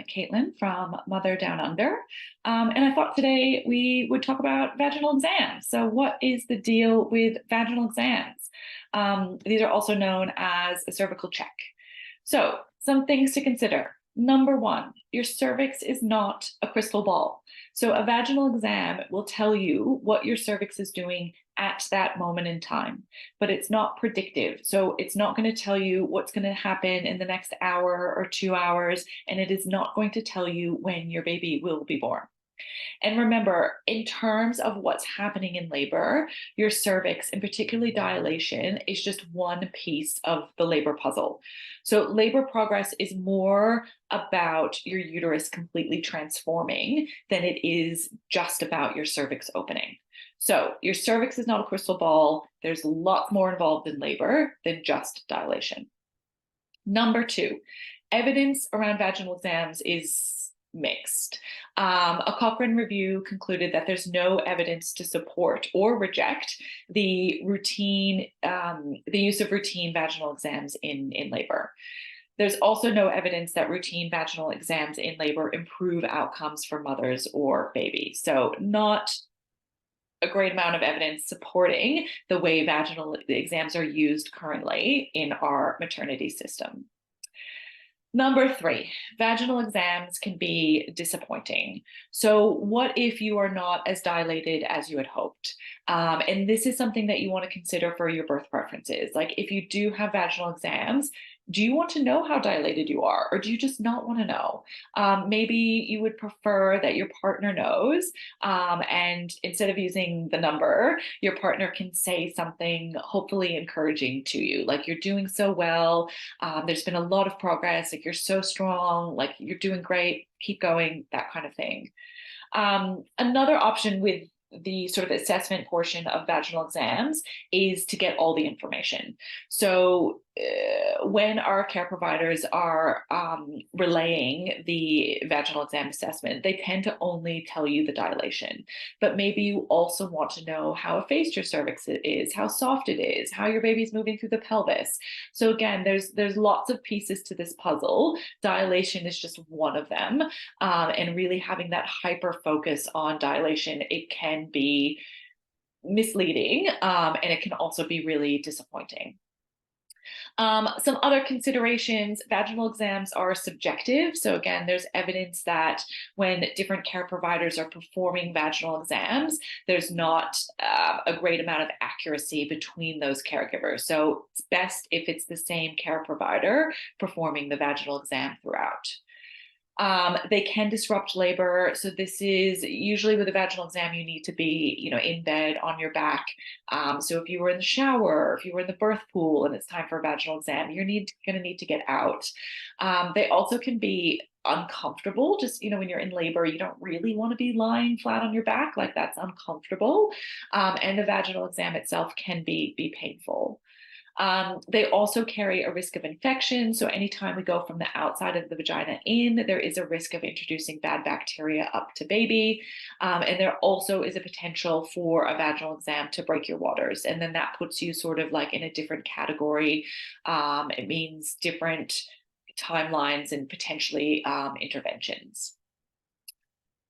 Caitlin from Mother Down Under, and I thought today we would talk about vaginal exams. So, what is the deal with vaginal exams? These are also known as a cervical check. So, some things to consider. Number one, your cervix is not a crystal ball. So, a vaginal exam will tell you what your cervix is doing at that moment in time, but it's not predictive. So, it's not going to tell you what's going to happen in the next hour or 2 hours, and it is not going to tell you when your baby will be born. And remember, in terms of what's happening in labor, your cervix, and particularly dilation, is just one piece of the labor puzzle. So, labor progress is more about your uterus completely transforming than it is just about your cervix opening. So, your cervix is not a crystal ball. There's lots more involved in labor than just dilation. Number two, evidence around vaginal exams is mixed. A Cochrane review concluded that there's no evidence to support or reject the use of routine vaginal exams in labor. There's also no evidence that routine vaginal exams in labor improve outcomes for mothers or babies. So, not a great amount of evidence supporting the way vaginal exams are used currently in our maternity system. Number three, vaginal exams can be disappointing. So, what if you are not as dilated as you had hoped? And this is something that you want to consider for your birth preferences. Like, if you do have vaginal exams, do you want to know how dilated you are, or do you just not want to know? Maybe you would prefer that your partner knows, and instead of using the number, your partner can say something hopefully encouraging to you, like you're doing so well, there's been a lot of progress, like you're so strong, like you're doing great, keep going, that kind of thing. Another option with the sort of assessment portion of vaginal exams is to get all the information. So when our care providers are relaying the vaginal exam assessment, they tend to only tell you the dilation, but maybe you also want to know how effaced your cervix is, how soft it is, how your baby's moving through the pelvis. So again, there's lots of pieces to this puzzle. Dilation is just one of them, and really having that hyper focus on dilation, it can be misleading, and it can also be really disappointing. Some other considerations, vaginal exams are subjective. So again, there's evidence that when different care providers are performing vaginal exams, there's not a great amount of accuracy between those caregivers. So it's best if it's the same care provider performing the vaginal exam throughout. They can disrupt labor. So this is usually with a vaginal exam, you need to be, in bed on your back. So if you were in the shower, if you were in the birth pool and it's time for a vaginal exam, you're going to need to get out. They also can be uncomfortable. Just, when you're in labor, you don't really want to be lying flat on your back, like that's uncomfortable. And the vaginal exam itself can be painful. They also carry a risk of infection. So anytime we go from the outside of the vagina in, there is a risk of introducing bad bacteria up to baby. And there also is a potential for a vaginal exam to break your waters. And then that puts you sort of like in a different category. It means different timelines and potentially interventions.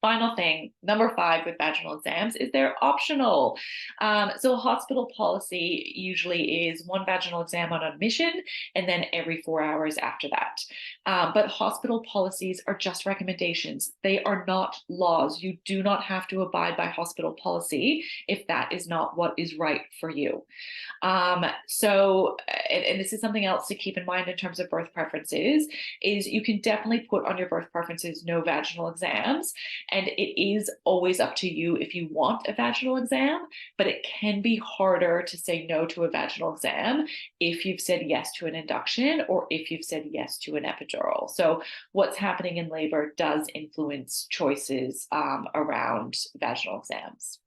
Final thing, number 5 with vaginal exams is they're optional. So hospital policy usually is one vaginal exam on admission and then every 4 hours after that. But hospital policies are just recommendations. They are not laws. You do not have to abide by hospital policy if that is not what is right for you. So this is something else to keep in mind in terms of birth preferences, is you can definitely put on your birth preferences no vaginal exams. And it is always up to you if you want a vaginal exam, but it can be harder to say no to a vaginal exam if you've said yes to an induction or if you've said yes to an epidural. So what's happening in labor does influence choices around vaginal exams.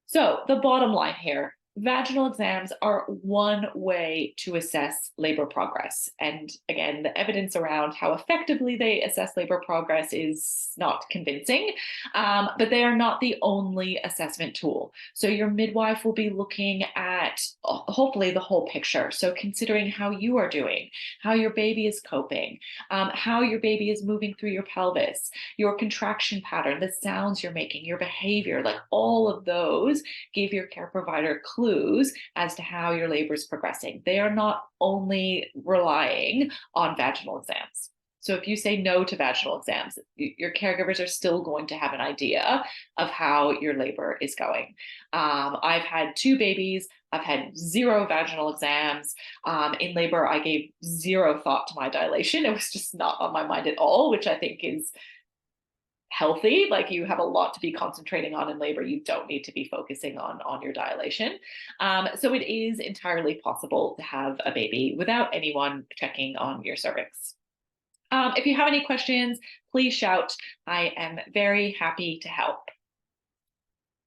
So the bottom line here, Vaginal exams are one way to assess labor progress. And again, the evidence around how effectively they assess labor progress is not convincing, but they are not the only assessment tool. So your midwife will be looking at hopefully the whole picture. So considering how you are doing, how your baby is coping, how your baby is moving through your pelvis, your contraction pattern, the sounds you're making, your behavior, like all of those give your care provider clues as to how your labor is progressing. They are not only relying on vaginal exams. So if you say no to vaginal exams, your caregivers are still going to have an idea of how your labor is going. I've had two babies. I've had zero vaginal exams. In labor, I gave zero thought to my dilation. It was just not on my mind at all, which I think is healthy. Like, you have a lot to be concentrating on in labor. You don't need to be focusing on your dilation. So it is entirely possible to have a baby without anyone checking on your cervix. If you have any questions, please shout. I am very happy to help.